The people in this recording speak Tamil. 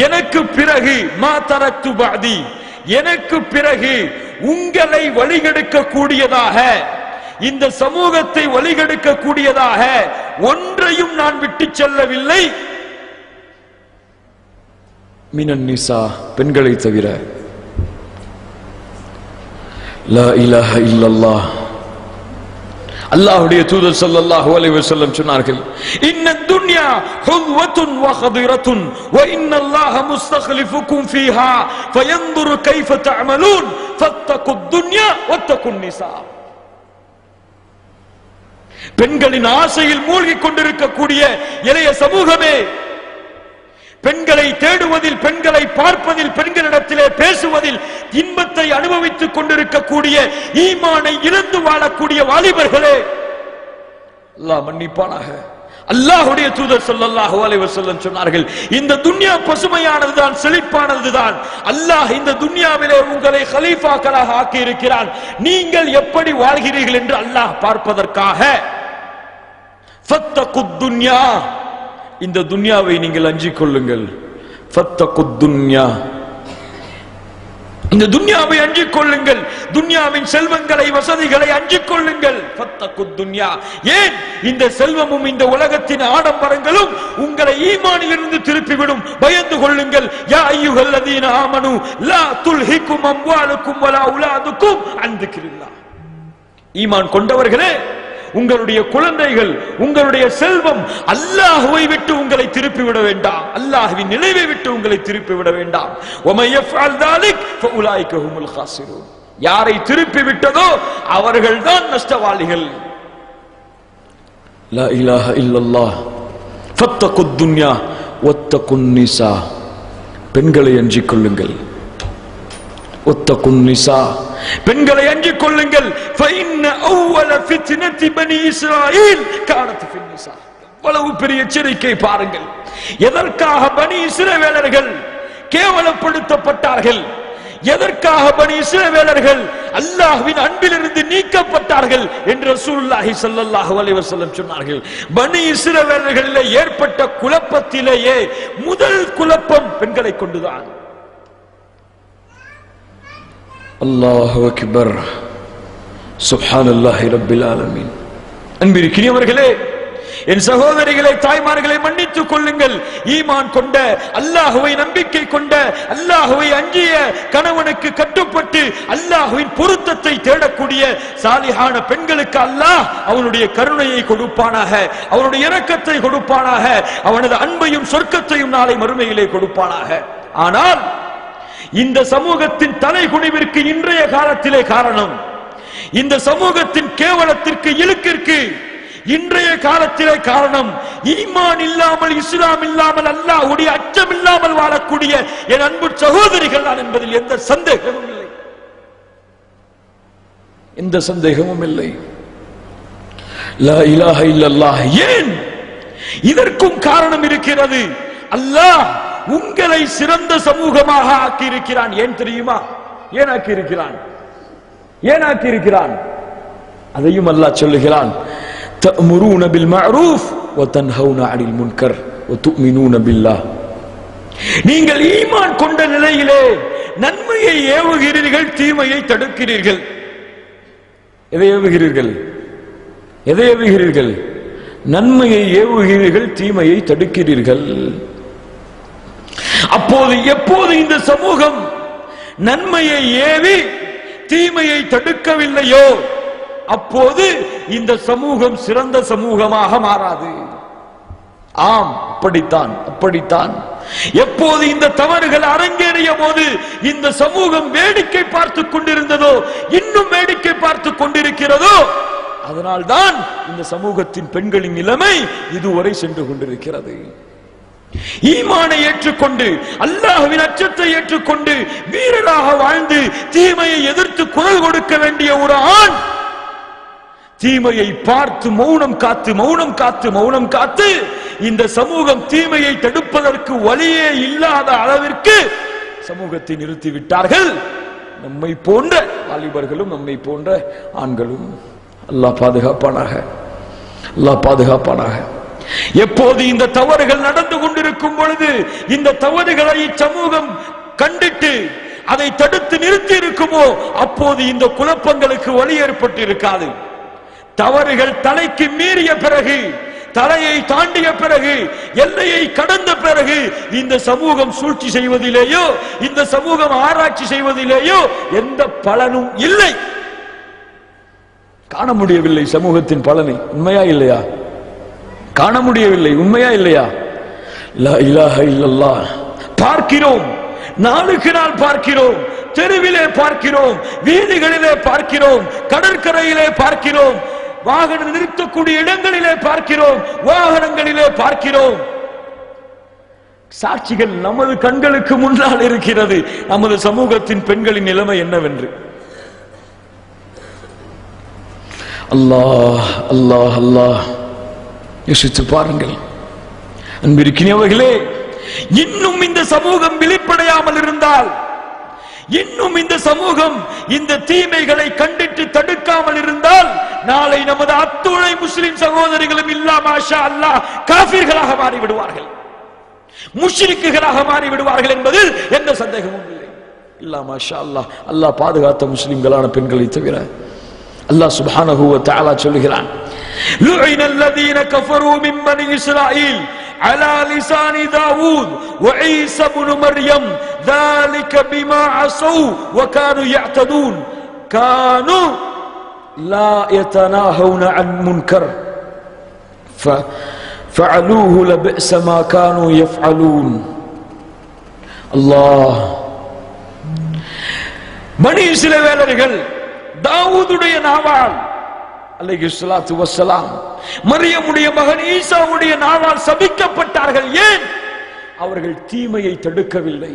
எனக்கு பிறகு மா தரக்து பஅதி, எனக்கு பிறகு உங்களை வழிகெடுக்க கூடியதாக, இந்த சமூகத்தை வழிகெடுக்க கூடியதாக ஒன்றையும் நான் விட்டு செல்லவில்லை. மினன் நிசா, பெண்களை தவிர. லா இலாஹ இல்லல்லாஹ். அல்லாஹ்வுடைய தூதர் ஸல்லல்லாஹு அலைஹி வஸல்லம் சொன்னார்கள், இன்ன துன்யா ஹுல்வத்துன் வ ஹதிரத்துன் வ இன்னல்லாஹ முஸ்தக்லிஃபுக்கும் ஃபீஹா ஃபயன்துரு கைஃப தஅமலூன் ஃபத்தகுத் துன்யா வத்தகுன் நிசா. பெண்களின் ஆசையில் மூழ்கிக் கொண்டிருக்கக்கூடிய இளைய சமூகமே, பெண்களை தேடுவதில், பெண்களை பார்ப்பதில், பெண்களிடத்திலே பேசுவதில் இன்பத்தை அனுபவித்துக் கொண்டிருக்கக்கூடிய ஈமானை இழந்து வாழக்கூடிய வாலிபர்களே, அல்லாஹ் மன்னிப்பானாக. அல்லாஹ்வுடைய தூதர் ஸல்லல்லாஹு அலைஹி வஸல்லம் சொன்னார்கள், இந்த துன்யா பசுமையானதுதான், செழிப்பானதுதான். அல்லாஹ் இந்த துன்யாவிலே உங்களை கலீஃபாக்களாக ஆக்கி இருக்கிறான். நீங்கள் எப்படி வாழ்கிறீர்கள் என்று அல்லாஹ் பார்ப்பதற்காக. ஃபத்தகுத் துன்யா, இந்த துன்யாவை நீங்கள் அஞ்சிக் கொள்ளுங்கள். ஃபத்தகுத் துன்யா, இந்த துன்யாவை அஞ்சிக் கொள்ளுங்கள். துன்யாவின் செல்வங்களை, வசதிகளை அஞ்சிக் கொள்ளுங்கள். ஃபத்தகுத் துன்யா. ஏன்? இந்த செல்வமும் இந்த உலகத்தின் ஆடம்பரங்களும் உங்களை ஈமானிலிருந்து திருப்பிவிடும். பயந்து கொள்ளுங்கள். யா அய்யுஹல்லதீன ஆமனு லா துல்ஹிக்கும் அம்வாலுக்கும் வலா அவுலாதுக்கும் அன் திக்ரில்லாஹ். ஈமான் கொண்டவர்களே, உங்களுடைய குழந்தைகள், உங்களுடைய செல்வம் அல்லாஹ்வை விட்டு உங்களை திருப்பி விட வேண்டாம். அல்லாஹ்வின் நினைவை விட்டு உங்களை திருப்பி விட வேண்டாம். வமை யஃஅல் ذلك فاولئك هم الخاسرون. யாரை திருப்பி விட்டதோ அவர்கள்தான் நஷ்டவாளிகள். லா இலாஹ இல்லல்லாஹ். ஃபத்தகுத் துன்யா வத்தகுன் நிசா. பெண்களை அஞ்சிக் கொள்ளுங்கள். வத்தகுன் நிசா, பெண்களை அஞ்சிக் கொள்ளுங்கள். فإن أول فتنة بني إسرائيل كانت في النساء. எவ்வளவு பெரிய எச்சரிக்கை பாருங்கள். எதற்காக பனி இஸ்ரவேலர்கள் கேவலப்படுத்தப்பட்டார்கள்? எதற்காக பனி இஸ்ரவேலர்கள் அல்லாஹ்வின் அன்பிலிருந்து நீக்கப்பட்டார்கள் என்று ரசூலுல்லாஹி ஸல்லல்லாஹு அலைஹி வஸல்லம் சொன்னார்கள். பனி இஸ்ரவேலர்களிலே ஏற்பட்ட குழப்பத்திலேயே முதல் குழப்பம் பெண்களை கொண்டுதான். அல்லாஹு அக்பர். சுப்ஹானல்லாஹி ரப்பில் ஆலமீன். அன்பிற்கினியவர்களே, என் சகோதரிகளை, தாய்மார்களை மன்னித்துக் கொள்ளுங்கள். ஈமான் கொண்ட, அல்லாஹ்வை நம்பிக்கை கொண்ட, அல்லாஹ்வை அஞ்சிய, கணவனுக்கு கட்டுப்பட்டு அல்லாஹ்வின் பொருத்தத்தை தேடக்கூடிய சாலிஹான பெண்களுக்கு அல்லாஹ் அவனுடைய கருணையை கொடுப்பானாக, அவனுடைய இரக்கத்தை கொடுப்பானாக, அவனது அன்பையும் சொர்க்கத்தையும் நாளை மறுமையிலே கொடுப்பானாக. ஆனால் இந்த சமூகத்தின் தலைகுனிவிற்கு இன்றைய காலத்திலே காரணம், இந்த சமூகத்தின் கேவலத்திற்கு, இழுக்கிற்கு இன்றைய காலத்திலே காரணம், ஈமான் இல்லாமல், இஸ்லாம் இல்லாமல், அல்லாஹ்வுடைய அச்சம் இல்லாமல் வாழக்கூடிய என் அன்பு சகோதரிகள் தான் என்பதில் எந்த சந்தேகமும் இல்லை. எந்த சந்தேகமும் இல்லை. லா இலாஹ இல்லல்லாஹ். ஏன்? இதற்கும் காரணம் இருக்கிறது. அல்லாஹ் உங்களை சிறந்த சமூகமாக ஆக்கி இருக்கிறான். ஏன் தெரியுமா? ஏன் ஆக்கி இருக்கிறான்? ஏன் ஆக்கி இருக்கிறான்? அதையும் அல்லாஹ் சொல்லுகிறான். தஅமுரூன பில் மஅரூஃப் வ தன்ஹவுன அனில் முன்கர் வ துமினூன பில்லாஹ். நீங்கள் ஈமான் கொண்ட நிலையிலே நன்மையை ஏவுகிறீர்கள், தீமையை தடுக்கிறீர்கள். எதை ஏவுகிறீர்கள்? எதை ஏவுகிறீர்கள்? நன்மையை ஏவுகிறீர்கள், தீமையை தடுக்கிறீர்கள். அப்போது எப்போது இந்த சமூகம் நன்மையை ஏவி தீமையை தடுக்கவில்லையோ அப்போது இந்த சமூகம் சிறந்த சமூகமாக மாறாது. ஆம், அப்படித்தான், அப்படித்தான். எப்போது இந்த தவறுகள் அரங்கேறிய போது இந்த சமூகம் வேடிக்கை பார்த்துக் கொண்டிருந்ததோ, இன்னும் வேடிக்கை பார்த்துக் கொண்டிருக்கிறதோ, அதனால்தான் இந்த சமூகத்தின் பெண்களின் நிலைமை இதுவரை சென்று கொண்டிருக்கிறது. ஈமானை ஏற்றுக்கொண்டு, அல்லாஹ்வின் அச்சத்தை ஏற்றுக்கொண்டு, வீரராக வாழ்ந்து தீமையை எதிர்த்து குரல் கொடுக்க வேண்டிய ஒரு ஆண் தீமையை பார்த்து மௌனம் காத்து, மௌனம் காத்து, மௌனம் காத்து இந்த சமூகம் தீமையை தடுப்பதற்கு வழியே இல்லாத அளவிற்கு சமூகத்தை நிறுத்திவிட்டார்கள். நம்மை போன்ற வாலிபர்களும், நம்மை போன்ற ஆண்களும். அல்லாஹ் பாதுகாப்பானாக, அல்லாஹ் பாதுகாப்பானாக. எப்போது இந்த தவறுகள் நடந்து கொண்டிருக்கும் பொழுது இந்த தவறுகளை சமூகம் கண்டிட்டு அதை தடுத்து நிறுத்தி இருக்குமோ அப்போது இந்த குழப்பங்களுக்கு வழி ஏற்பட்டு இருக்காது. தவறுகள் தலைக்கு மீறிய பிறகு, தலையை தாண்டிய பிறகு, எல்லையை கடந்த பிறகு இந்த சமூகம் சூழ்ச்சி செய்வதிலேயோ இந்த சமூகம் ஆராய்ச்சி செய்வதிலேயோ எந்த பலனும் இல்லை. காண முடியவில்லை சமூகத்தின் பலனை. உண்மையா இல்லையா? காண முடியவில்லை. உண்மையா இல்லையா? லா இலாஹ இல்லல்லாஹ். பார்க்கிறோம், நாளுக்கு நாள் பார்க்கிறோம், தெருவிலே பார்க்கிறோம், வீதிகளிலே பார்க்கிறோம், கடற்கரையிலே பார்க்கிறோம், வாகனம் நிறுத்தக்கூடிய இடங்களிலே பார்க்கிறோம், வாகனங்களிலே பார்க்கிறோம். சாட்சிகள் நமது கண்களுக்கு முன்னால் இருக்கிறது. நமது சமூகத்தின் பெண்களின் நிலைமை என்னவென்று. அல்லாஹ் அல்லாஹ் அல்லாஹ், யோசித்து பாருங்கள் அன்பிற்கினியவர்களே. இன்னும் இந்த சமூகம் விழிப்படையாமல் இருந்தால், இன்னும் இந்த சமூகம் இந்த தீமைகளை கண்டிட்டு தடுக்காமல் இருந்தால், நாளை நமது அத்துணை முஸ்லிம் சகோதரிகளும் இல்லா மாஷா அல்லாஹ் காஃபிர்களாக மாறிவிடுவார்கள், முஷ்ரிக்குகளாக மாறிவிடுவார்கள் என்பதில் எந்த சந்தேகமும் இல்லை. இல்லா மாஷா அல்லாஹ். அல்லாஹ் பாதுகாத்த முஸ்லிம்களான பெண்களை தவிர. அல்லாஹ் சுப்ஹானஹு வ தஆலா சொல்கிறான், لعن الذين كفروا من بني إسرائيل على لسان داود وعيسى بن مريم ذلك بما عصوا وكانوا يعتدون كانوا لا يتناهون عن منكر فعلوه لبئس ما كانوا يفعلون. الله. பனி இஸ்ரவேலர்கள் தாவூதுடைய நாவால் அலைஹிஸ்ஸலாத்து வஸ்ஸலாம் மரியமுடைய மகன் ஈசாவுடைய நாவால் சபிக்கப்பட்டார்கள். ஏன்? அவர்கள் தீமையை தடுக்கவில்லை.